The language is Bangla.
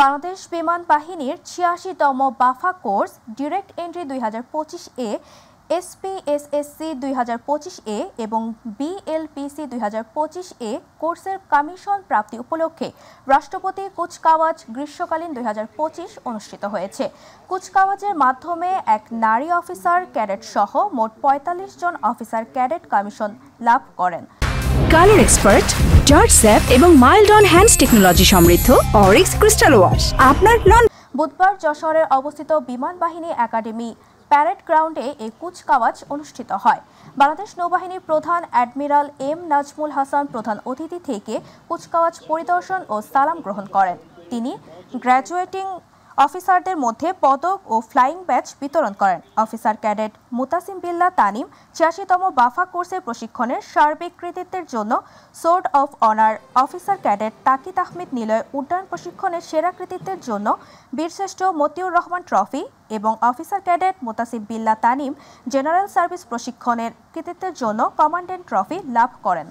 বাংলাদেশ বিমান বাহিনীর ৮৬তম বাফা কোর্স ডিরেক্ট এন্ট্রি ২০২৫ এ, এসপিএসএসসি ২০২৫ এ এবং বিএলপিসি ২০২৫ এ কোর্সের কমিশন প্রাপ্তি উপলক্ষে রাষ্ট্রপতি কুচকাওয়াজ গ্রীষ্মকালীন ২০২৫ অনুষ্ঠিত হয়েছে। কুচকাওয়াজের মাধ্যমে এক নারী অফিসার ক্যাডেট সহ মোট ৪৫ জন অফিসার ক্যাডেট কমিশন লাভ করেন। কালার এক্সপার্ট, জর্জ স্যাপ এবং মাইল্ড অন হ্যান্ডস টেকনোলজি সমৃদ্ধ অরিক্স ক্রিস্টাল ওয়াশ আপনার বুধবার যশোরে অবস্থিত বিমান বাহিনী একাডেমি প্যারেড গ্রাউন্ডে এই কুচকাওয়াজ অনুষ্ঠিত হয়। বাংলাদেশ নৌবাহিনীর প্রধান অ্যাডমিরাল এম নাজমুল হাসান প্রধান অতিথি থেকে কুচকাওয়াজ পরিদর্শন ও সালাম গ্রহণ করেন। তিনি গ্র্যাজুয়েটিং অফিসারদের মধ্যে পদক ও ফ্লাইং ব্যাচ বিতরণ করেন। অফিসার ক্যাডেট মুতাসিম বিল্লাহ তানিম ৮৬তম বাফা কোর্সের প্রশিক্ষণের সার্বিক কৃতিত্বের জন্য sword of honour, officer cadet Takid Ahmed Niloy উড্ডয়ন প্রশিক্ষণের সেরা কৃতিত্বের জন্য বীরশ্রেষ্ঠ মতিউর রহমান ট্রফি এবং officer cadet Mutasim Billah Tanim general service প্রশিক্ষণের কৃতিত্বের জন্য কমান্ডেন্ট ট্রফি লাভ করেন।